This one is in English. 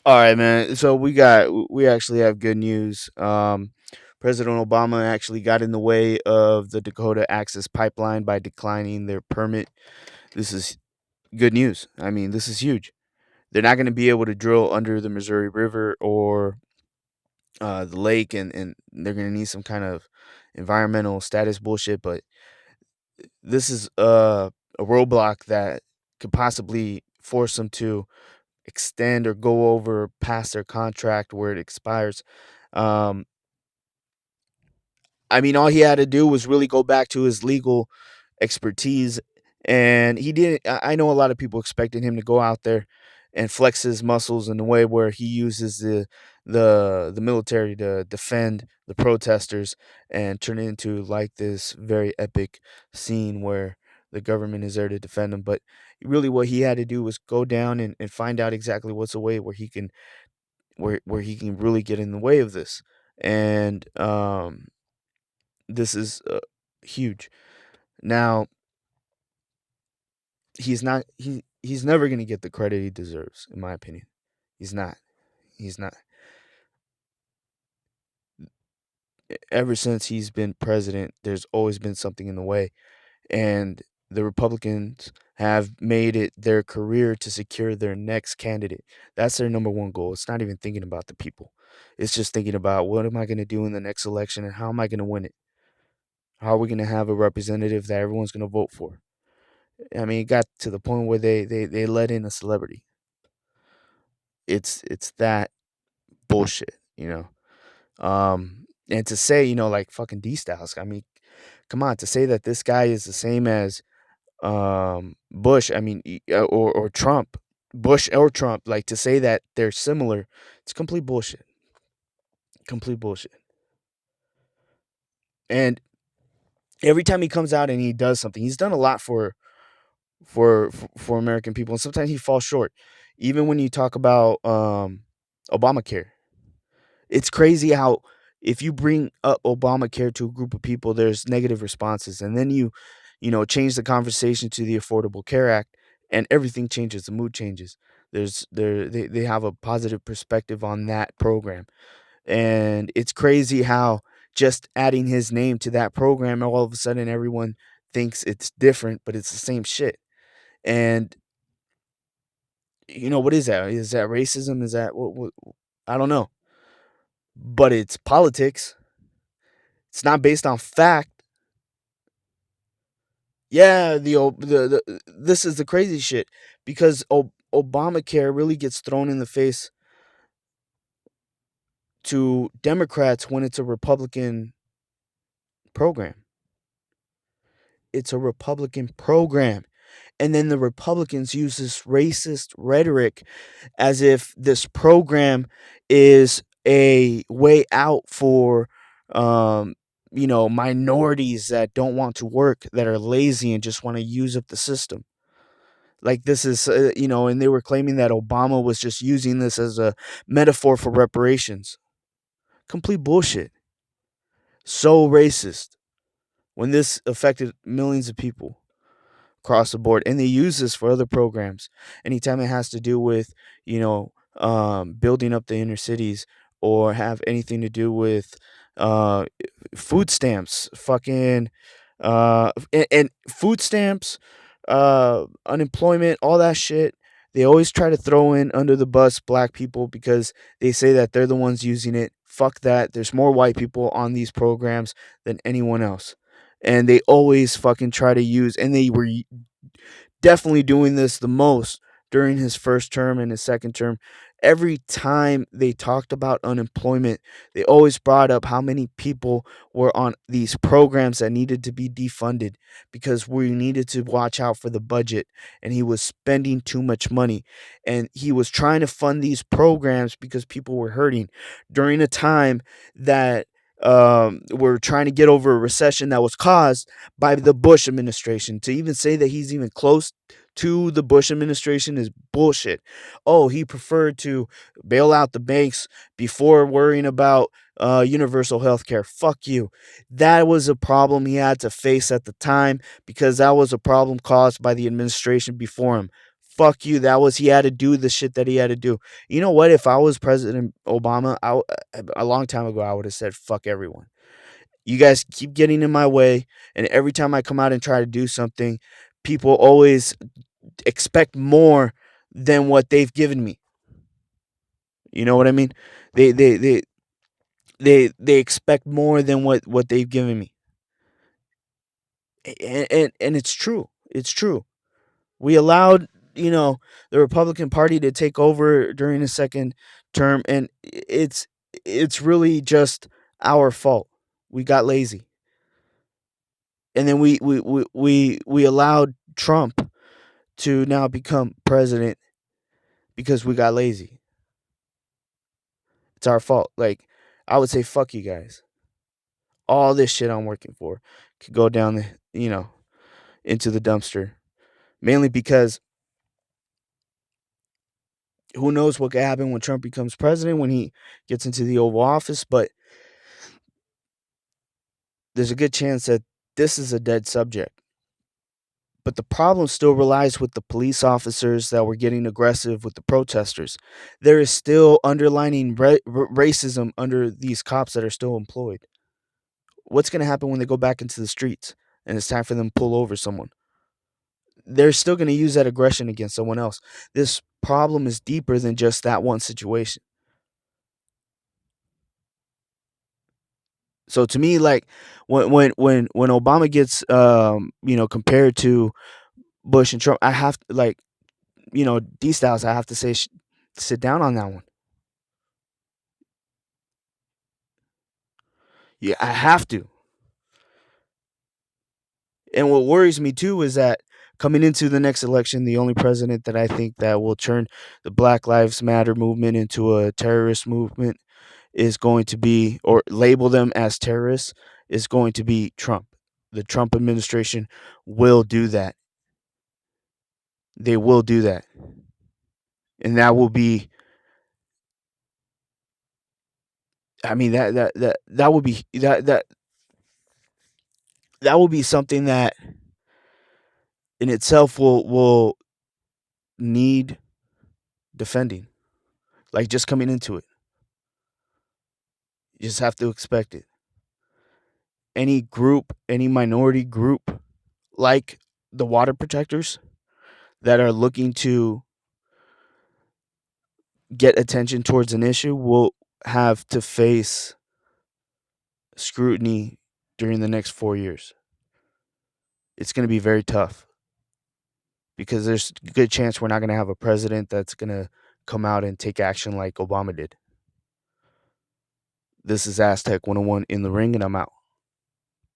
All right, man. So we actually have good news. President Obama actually got in the way of the Dakota Access Pipeline by declining their permit. This is good news. I mean, this is huge. They're not going to be able to drill under the Missouri River or the lake, and they're going to need some kind of environmental status bullshit. But this is a roadblock that could possibly force them to extend or go over past their contract where it expires. Um, I mean, all he had to do was really go back to his legal expertise, and he didn't. I know a lot of people expected him to go out there and flex his muscles in a way where he uses the military to defend the protesters and turn it into like this very epic scene where the government is there to defend him. But really, what he had to do was go down and find out exactly what's a way where he can where he can really get in the way of this. And this is huge. Now, he's never going to get the credit he deserves, in my opinion. He's not. He's not. Ever since he's been president, there's always been something in the way, and the Republicans have made it their career to secure their next candidate. That's their number one goal. It's not even thinking about the people. It's just thinking about what am I going to do in the next election and how am I going to win it? How are we going to have a representative that everyone's going to vote for? I mean, it got to the point where they let in a celebrity. It's that bullshit, you know. And to say, like fucking DStyles, I mean, come on, to say that this guy is the same as Bush, I mean, or Trump, Bush or Trump, like to say that they're similar, it's complete bullshit. Complete bullshit. And every time he comes out and he does something, he's done a lot for American people, and sometimes he falls short. Even when you talk about Obamacare, it's crazy how if you bring up Obamacare to a group of people, there's negative responses, and then change the conversation to the Affordable Care Act, and everything changes. The mood changes. They have a positive perspective on that program, and it's crazy how just adding his name to that program, all of a sudden everyone thinks it's different, but it's the same shit. And what is that? Is that racism? Is that what? I don't know, but it's politics. It's not based on fact. Yeah, this is the crazy shit because Obamacare really gets thrown in the face to Democrats when it's a Republican program. It's a Republican program. And then the Republicans use this racist rhetoric as if this program is a way out for minorities that don't want to work, that are lazy and just want to use up the system. Like this is and they were claiming that Obama was just using this as a metaphor for reparations. Complete bullshit. So racist when this affected millions of people across the board, and they use this for other programs anytime it has to do with building up the inner cities or have anything to do with uh food stamps, fucking and food stamps, unemployment, all that shit. They always try to throw in under the bus black people because they say that they're the ones using it. Fuck that. There's more white people on these programs than anyone else, and they always fucking try to use, and they were definitely doing this the most during his first term and his second term. Every time they talked about unemployment, they always brought up how many people were on these programs that needed to be defunded because we needed to watch out for the budget, and he was spending too much money, and he was trying to fund these programs because people were hurting during a time that we're trying to get over a recession that was caused by the Bush administration. To even say that he's even close to the Bush administration is bullshit. Oh, he preferred to bail out the banks before worrying about universal health care. Fuck you. That was a problem he had to face at the time because that was a problem caused by the administration before him. fuck you. That was he had to do the shit that he had to do. You know what? If I was President Obama, a long time ago, I would have said fuck everyone. You guys keep getting in my way, and every time I come out and try to do something, people always expect more than what they've given me. You know what I mean? They they they they expect more than what they've given me. And it's true. It's true. We allowed, the Republican Party to take over during the second term, and it's really just our fault. We got lazy. And then we allowed Trump to now become president because we got lazy. It's our fault. Like, I would say fuck you guys. All this shit I'm working for could go down into the dumpster. Mainly because who knows what could happen when Trump becomes president, when he gets into the Oval Office, but there's a good chance that this is a dead subject. But the problem still relies with the police officers that were getting aggressive with the protesters. There is still underlining racism under these cops that are still employed. What's going to happen when they go back into the streets and it's time for them to pull over someone? They're still going to use that aggression against someone else. This problem is deeper than just that one situation. So to me, like, when Obama gets compared to Bush and Trump, I have to, like, DStyles, I have to say, sit down on that one. Yeah, I have to. And what worries me too is that coming into the next election, the only president that I think that will turn the Black Lives Matter movement into a terrorist movement is going to be, or label them as terrorists, is going to be Trump. The Trump administration will do that. They will do that. And that will be, I mean, that would be that will be something that in itself will need defending. Like, just coming into it. You just have to expect it. Any group, any minority group like the water protectors that are looking to get attention towards an issue will have to face scrutiny during the next 4 years. It's going to be very tough because there's a good chance we're not going to have a president that's going to come out and take action like Obama did. This is Aztec 101 in the ring, and I'm out.